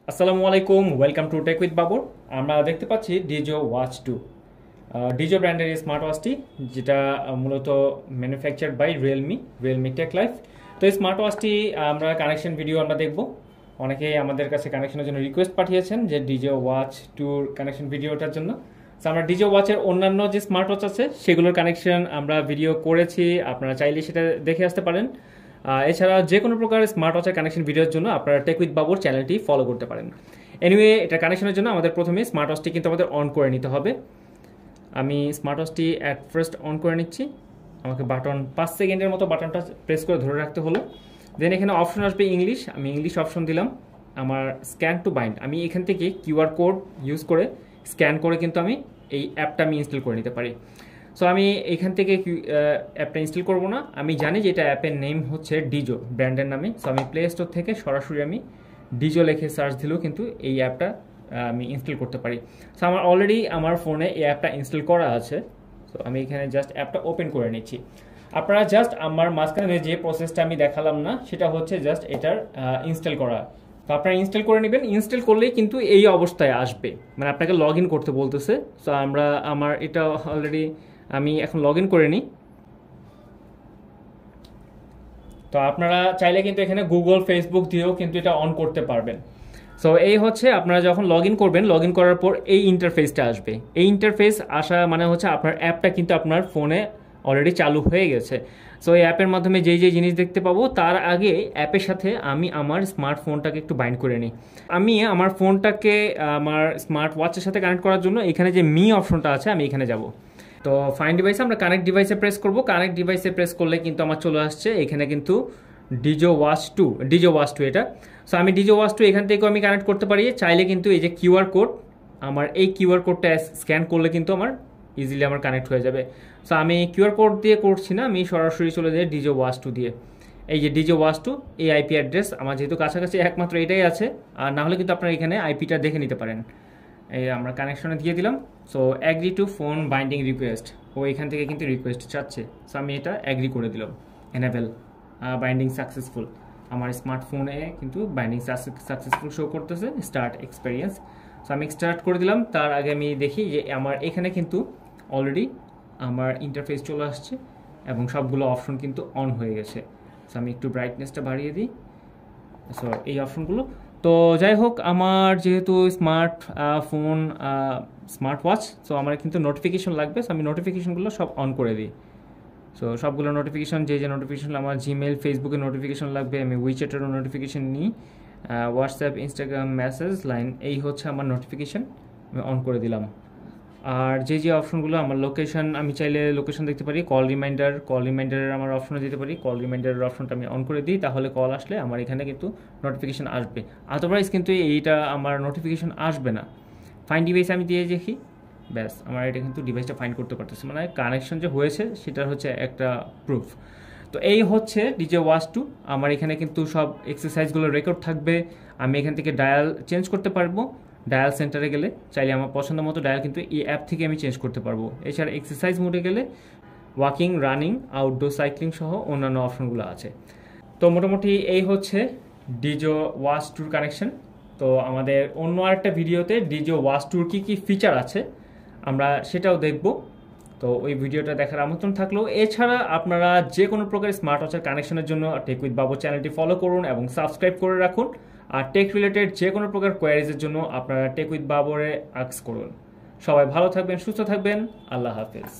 আসসালামু আলাইকুম, welcome to tech with Babar. আমরা দেখতে পাচ্ছি ডিজো ওয়াচ 2। ডিজো ব্র্যান্ডের এই স্মার্ট ওয়াচটি, যেটা মূলত manufactured by Realme tech life. তো এই স্মার্ট ওয়াচটি আমরা কানেকশন ভিডিও আমরা দেখব। অনেকেই আমাদের কাছে কানেকশনের জন্য রিকোয়েস্ট পাঠিয়েছেন যে ডিজো ওয়াচ 2-র কানেকশন ভিডিওটার জন্য। তো আমরা ডিজো ওয়াচের অন্যান্য যে স্মার্ট ওয়াচ আছে সেগুলোর কানেকশন আমরা ভিডিও করেছি, আপনারা চাইলে সেটা দেখে আসতে পারেন। এছাড়া যে কোনো প্রকার স্মার্ট ওয়াচের কানেকশন ভিডিওর জন্য আপনারা টেক উইথ বাবর চ্যানেলটি ফলো করতে পারেন। এনিওয়ে, এটা কানেকশনের জন্য আমাদের প্রথমে স্মার্ট ওয়াচটি কিন্তু আমাদের অন করে নিতে হবে। আমি স্মার্ট ওয়াচটি অ্যাট ফার্স্ট অন করে নিচ্ছি। আমাকে বাটন 5 সেকেন্ডের মতো বাটনটা প্রেস করে ধরে রাখতে হলো। দেন এখানে অপশন আসবে ইংলিশ, আমি ইংলিশ অপশন দিলাম। আমার স্ক্যান টু বাইন্ড, আমি এখান থেকে কিউআর কোড ইউজ করে স্ক্যান করে কিন্তু আমি এই অ্যাপটা আমি ইনস্টল করে নিতে পারি। সো আমি এখান থেকে অ্যাপটা ইনস্টল করব না, আমি জানি যে এটা অ্যাপের নেম হচ্ছে ডিজো ব্র্যান্ডের নামে। সো আমি প্লে স্টোর থেকে সরাসরি আমি ডিজো লিখে সার্চ দিলেও কিন্তু এই অ্যাপটা আমি ইনস্টল করতে পারি। সো আমার অলরেডি আমার ফোনে এই অ্যাপটা ইনস্টল করা আছে। সো আমি এখানে জাস্ট অ্যাপটা ওপেন করে নিচ্ছি। আপনারা জাস্ট আমার মাঝখানে যে প্রসেসটা আমি দেখালাম না, সেটা হচ্ছে জাস্ট এটার ইনস্টল করা। তো আপনারা ইনস্টল করে নেবেন। ইনস্টল করলেই কিন্তু এই অবস্থায় আসবে, মানে আপনাকে লগ ইন করতে বলতেছে। সো আমার এটা অলরেডি আমি এখন লগ ইন করে নিই। তো আপনারা চাইলে কিন্তু এখানে গুগল, ফেসবুক দিয়েও কিন্তু এটা অন করতে পারবেন। সো এই হচ্ছে, আপনারা যখন লগ ইন করবেন, লগ ইন করার পর এই ইন্টারফেসটা আসবে। এই ইন্টারফেস আসা মানে হচ্ছে আপনার অ্যাপটা কিন্তু আপনার ফোনে অলরেডি চালু হয়ে গেছে। সো এই অ্যাপের মাধ্যমে যেই জিনিস দেখতে পাবো, তার আগে অ্যাপের সাথে আমি আমার স্মার্টফোনটাকে একটু বাইন্ড করে নিই। আমি আমার ফোনটাকে আমার স্মার্ট ওয়াচের সাথে কানেক্ট করার জন্য এখানে যে মি অপশনটা আছে, আমি এখানে যাব। তো ফাইন্ড ডিভাইসে আমরা কানেক্ট ডিভাইসে প্রেস করব। কানেক্ট ডিভাইসে প্রেস করলে কিন্তু আমার চলে আসছে এখানে কিন্তু ডিজো ওয়াচ 2 এটা। সো আমি ডিজো ওয়াচ 2 এখান থেকেও আমি কানেক্ট করতে পারি। চাইলে কিন্তু এই যে কিউআর কোড, আমার এই কিউআর কোডটা স্ক্যান করলে কিন্তু আমার ইজিলি আমার কানেক্ট হয়ে যাবে। সো আমি কিউআর কোড দিয়ে করছি না, আমি সরাসরি চলে যাই ডিজো ওয়াচ 2 দিয়ে। এই যে ডিজো ওয়াচ 2, এই আইপি অ্যাড্রেস আমার যেহেতু কাছাকাছি একমাত্র এটাই আছে, আর না হলে কিন্তু আপনারা এখানে আইপিটা দেখে নিতে পারেন। এই আমরা কানেকশনে দিয়ে দিলাম। So agree to phone binding request, ও এখান থেকে কিন্তু রিকোয়েস্ট চাচ্ছে। সো আমি এটা অ্যাগ্রি করে দিলাম। এনেবেল বাইন্ডিং সাকসেসফুল, আমার স্মার্টফোনে কিন্তু বাইন্ডিং সাকসেসফুল শো করতেছে, স্টার্ট এক্সপিরিয়েন্স। সো আমি স্টার্ট করে দিলাম। তার আগে আমি দেখি যে আমার এখানে কিন্তু অলরেডি আমার ইন্টারফেস চলে আসছে এবং সবগুলো অপশন কিন্তু অন হয়ে গেছে। সো আমি একটু ব্রাইটনেসটা বাড়িয়ে দিই। সো এই অপশনগুলো, তো যাই হোক, আমার যেহেতু স্মার্ট ওয়াচ, সো আমার কিন্তু নোটিফিকেশন লাগবে। সো আমি নোটিফিকেশনগুলো সব অন করে দিই। সো সবগুলো নোটিফিকেশন, যে নোটিফিকেশন আমার জিমেল, ফেসবুকের নোটিফিকেশন লাগবে, আমি উইচ্যাটেরও নোটিফিকেশন নিই, হোয়াটসঅ্যাপ, ইনস্টাগ্রাম, মেসেজ, লাইন, এই হচ্ছে আমার নোটিফিকেশন, আমি অন করে দিলাম। আর যে অপশনগুলো, আমার লোকেশন, আমি চাইলে লোকেশন দেখতে পারি। কল রিমাইন্ডারের আমার অপশনে দিতে পারি। কল রিমাইন্ডারের অপশনটা আমি অন করে দিই, তাহলে কল আসলে আমার এখানে কিন্তু নোটিফিকেশন আসবে। আদারওয়াইজ কিন্তু এইটা আমার নোটিফিকেশন আসবে না। ফাইন্ড ডিভাইস আমি দিয়ে দেখি, ব্যাস আমার এটা কিন্তু ডিভাইসটা ফাইন্ড করতে পারতেছে, মানে কানেকশন যে হয়েছে সেটার হচ্ছে একটা প্রুফ। তো এই হচ্ছে ডিজে ওয়াচ 2। আমার এখানে কিন্তু সব এক্সারসাইজগুলো রেকর্ড থাকবে। আমি এখান থেকে ডায়াল চেঞ্জ করতে পারবো। ডায়াল সেন্টারে গেলে চাইলে আমার পছন্দ মতো ডায়াল কিন্তু এই অ্যাপ থেকে আমি চেঞ্জ করতে পারবো। এছাড়া এক্সারসাইজ মোডে গেলে ওয়াকিং, রানিং, আউটডোর সাইক্লিং সহ অন্যান্য অপশনগুলো আছে। তো মোটামুটি এই হচ্ছে ডিজো ওয়াচ 2-র কানেকশন। তো আমাদের অন্য আরেকটা ভিডিওতে ডিজো ওয়াচ 2-র কী ফিচার আছে আমরা সেটাও দেখব। তো ওই ভিডিওটা দেখার আমন্ত্রণ থাকলো। এছাড়া আপনারা যে কোনো প্রকার স্মার্ট ওয়াচের কানেকশনের জন্য টেক উইথ বাবর চ্যানেলটি ফলো করুন এবং সাবস্ক্রাইব করে রাখুন। আর টেক রিলেটেড যে কোনো প্রকার কোয়ারিজের জন্য আপনারা টেক উইথ বাবরে আস্ক করুন। সবাই ভালো থাকবেন, সুস্থ থাকবেন। আল্লাহ হাফেজ।